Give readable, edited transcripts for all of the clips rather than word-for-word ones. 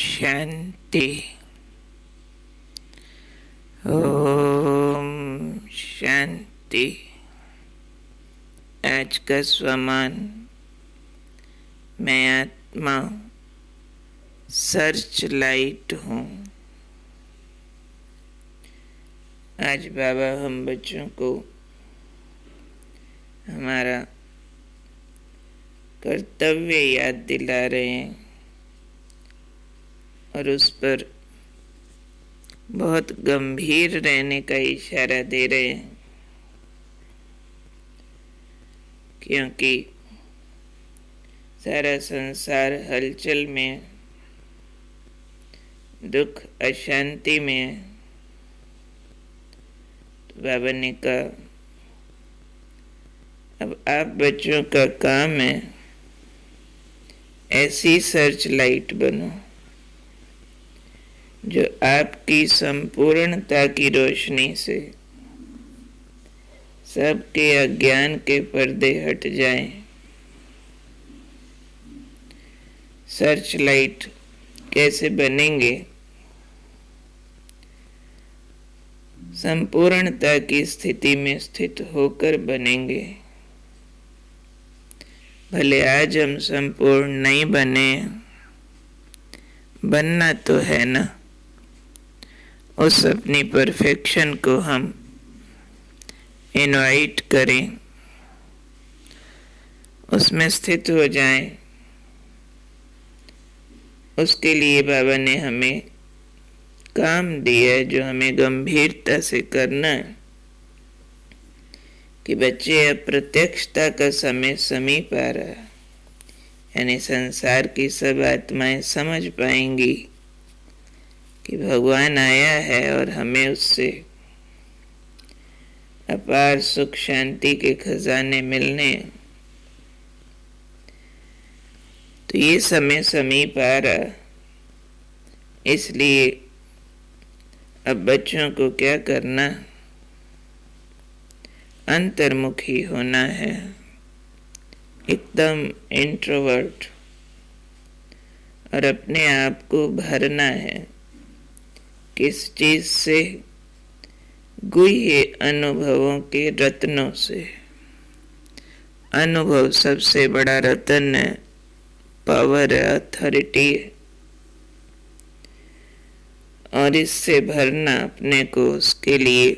शांति। ओम शांति। आज का स्वमान, मैं आत्मा सर्च लाइट हूँ। आज बाबा हम बच्चों को हमारा कर्तव्य याद दिला रहे हैं और उस पर बहुत गंभीर रहने का इशारा दे रहे हैं, क्योंकि सारा संसार हलचल में, दुख अशांति में है। तो बाबा ने कहा, अब आप बच्चों का काम है ऐसी सर्च लाइट बनो जो आपकी संपूर्णता की रोशनी से सबके अज्ञान के पर्दे हट जाएं। सर्च लाइट कैसे बनेंगे? संपूर्णता की स्थिति में स्थित होकर बनेंगे। भले आज हम संपूर्ण नहीं बने, बनना तो है ना। उस अपनी परफेक्शन को हम इनवाइट करें, उसमें स्थित हो जाएं। उसके लिए बाबा ने हमें काम दिया है जो हमें गंभीरता से करना है कि बच्चे अप्रत्यक्षता का समय समीप आ रहा है, यानी संसार की सब आत्माएं समझ पाएंगी कि भगवान आया है और हमें उससे अपार सुख शांति के खजाने मिलने। तो ये समय समीप आ रहा, इसलिए अब बच्चों को क्या करना? अंतर्मुखी होना है, एकदम इंट्रोवर्ट, और अपने आप को भरना है किस चीज से? गुह्य अनुभवों के रत्नों से। अनुभव सबसे बड़ा रत्न है, पावर है, अथॉरिटी है, और इससे भरना अपने को। उसके लिए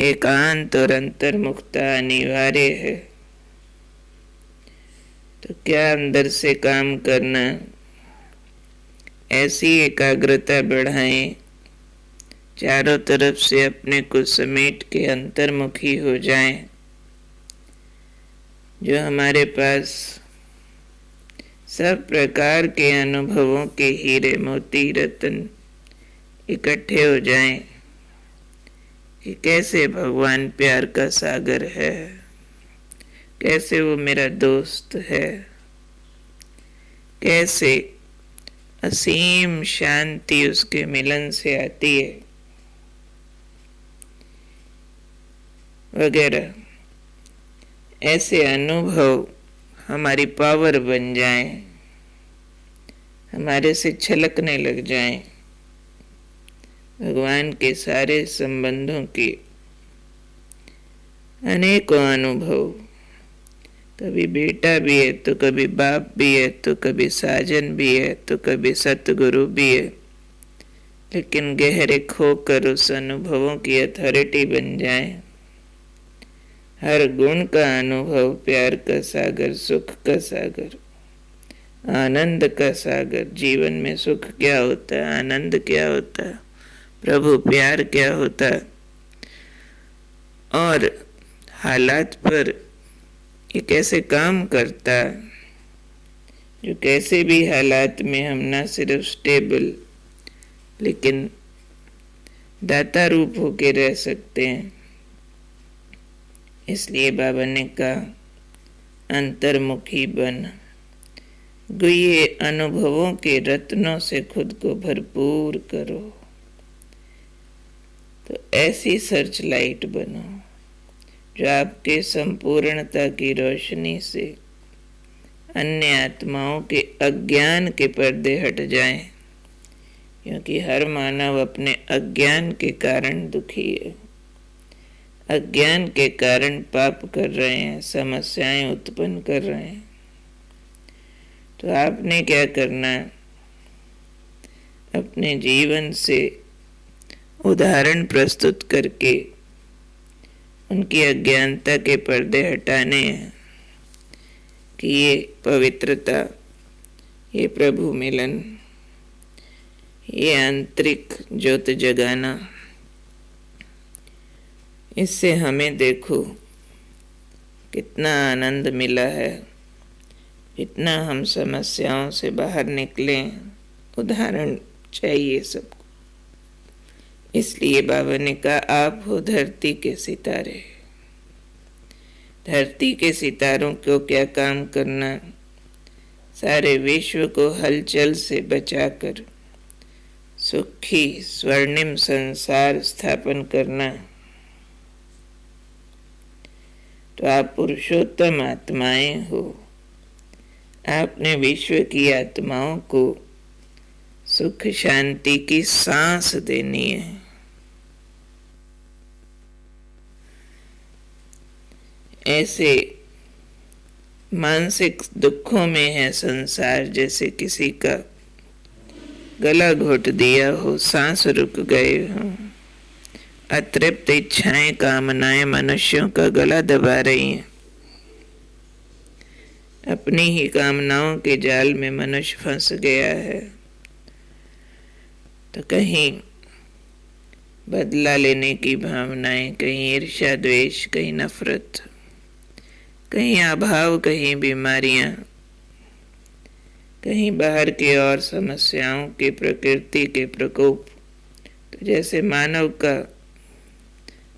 एकांत और अंतर्मुखता अनिवार्य है। तो क्या अंदर से काम करना? ऐसी एकाग्रता बढ़ाएं, चारों तरफ से अपने को समेट के अंतर्मुखी हो जाएं, जो हमारे पास सब प्रकार के अनुभवों के हीरे मोती रत्न इकट्ठे हो जाएं कि कैसे भगवान प्यार का सागर है, कैसे वो मेरा दोस्त है, कैसे असीम शांति उसके मिलन से आती है, वगैरह। ऐसे अनुभव हमारी पावर बन जाएं, हमारे से छलकने लग जाएं। भगवान के सारे संबंधों के अनेकों अनुभव, कभी बेटा भी है तो कभी बाप भी है तो कभी साजन भी है तो कभी सतगुरु भी है, लेकिन गहरे खोकर उस अनुभवों की अथॉरिटी बन जाए। हर गुण का अनुभव, प्यार का सागर, सुख का सागर, आनंद का सागर। जीवन में सुख क्या होता है, आनंद क्या होता है, प्रभु प्यार क्या होता है, और हालात पर ये कैसे काम करता है, जो कैसे भी हालात में हम ना सिर्फ स्टेबल लेकिन दाता रूप होके रह सकते हैं। इसलिए बाबा ने कहा, अंतर्मुखी बन, गुह्य अनुभवों के रत्नों से खुद को भरपूर करो। तो ऐसी सर्च लाइट बनो जो आपके संपूर्णता की रोशनी से अन्य आत्माओं के अज्ञान के पर्दे हट जाएं, क्योंकि हर मानव अपने अज्ञान के कारण दुखी है। अज्ञान के कारण पाप कर रहे हैं, समस्याएं उत्पन्न कर रहे हैं। तो आपने क्या करना है? अपने जीवन से उदाहरण प्रस्तुत करके उनकी अज्ञानता के पर्दे हटाने हैं कि ये पवित्रता, ये प्रभु मिलन, ये आंतरिक ज्योत जगाना, इससे हमें देखो कितना आनंद मिला है, कितना हम समस्याओं से बाहर निकले। उदाहरण चाहिए सबको। इसलिए बाबा ने कहा, आप हो धरती के सितारे। धरती के सितारों को क्या काम करना? सारे विश्व को हलचल से बचाकर सुखी स्वर्णिम संसार स्थापन करना। तो आप पुरुषोत्तम आत्माएं हो। आपने विश्व की आत्माओं को सुख शांति की सांस देनी है। ऐसे मानसिक दुखों में है संसार, जैसे किसी का गला घोट दिया हो, सांस रुक गए हो, अतृप्त इच्छाएं कामनाएं मनुष्यों का गला दबा रही हैं। अपनी ही कामनाओं के जाल में मनुष्य फंस गया है। तो कहीं बदला लेने की भावनाएं, कहीं ईर्ष्या द्वेष, कहीं नफरत, कहीं अभाव, कहीं बीमारियां, कहीं बाहर की और समस्याओं के प्रकृति के प्रकोप। तो जैसे मानव का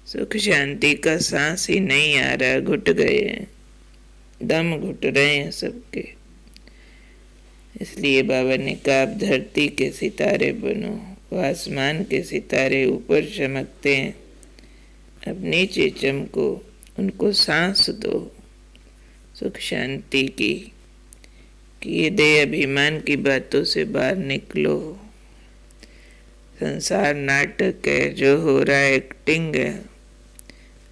सुख शांति का सांस ही नहीं आ रहा, घुट गए हैं, दम घुट रहे हैं सबके। इसलिए बाबा ने कहा, आप धरती के सितारे बनो। वो आसमान के सितारे ऊपर चमकते हैं, अब नीचे चमको, उनको सांस दो सुख शांति की, कि ये देह अभिमान की बातों से बाहर निकलो। संसार नाटक है, जो हो रहा है एक्टिंग है।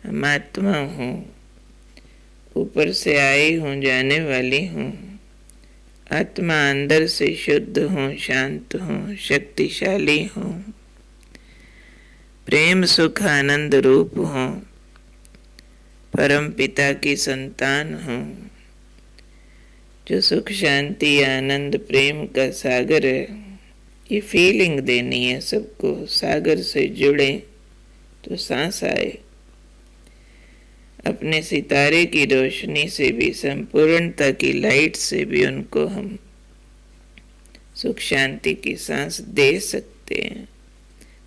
हम आत्मा हूँ, ऊपर से आई हूँ, जाने वाली हूँ। आत्मा अंदर से शुद्ध हूँ, शांत हूँ, शक्तिशाली हूँ, प्रेम सुख आनंद रूप हूँ, परम पिता की संतान हूँ। जो सुख शांति आनंद प्रेम का सागर है, ये फीलिंग देनी है सबको। सागर से जुड़े तो सांस आए। अपने सितारे की रोशनी से भी, संपूर्णता की लाइट से भी उनको हम सुख शांति की सांस दे सकते हैं।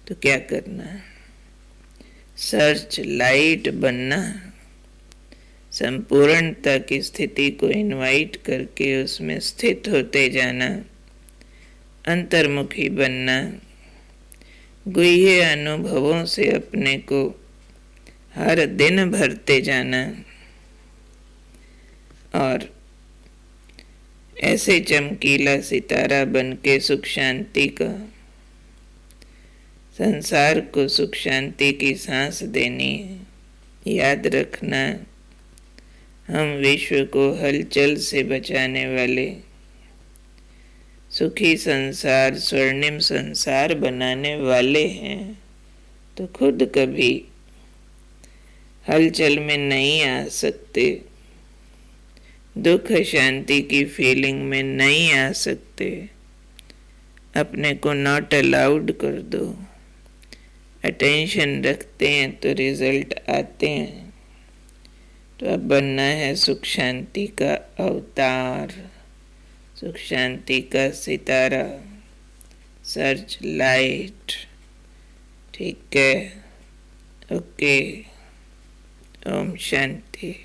तो क्या करना? सर्च लाइट बनना, संपूर्णता की स्थिति को इनवाइट करके उसमें स्थित होते जाना, अंतर्मुखी बनना, गुह्य अनुभवों से अपने को हर दिन भरते जाना, और ऐसे चमकीला सितारा बन के सुख शांति का, संसार को सुख शांति की सांस देनी है। याद रखना, हम विश्व को हलचल से बचाने वाले, सुखी संसार, स्वर्णिम संसार बनाने वाले हैं। तो खुद कभी हलचल में नहीं आ सकते, दुख शांति की फीलिंग में नहीं आ सकते। अपने को नॉट अलाउड कर दो। अटेंशन रखते हैं तो रिजल्ट आते हैं। तो अब बनना है सुख शांति का अवतार, सुख शांति का सितारा, सर्च लाइट। ठीक है? ओके। ओम शांति।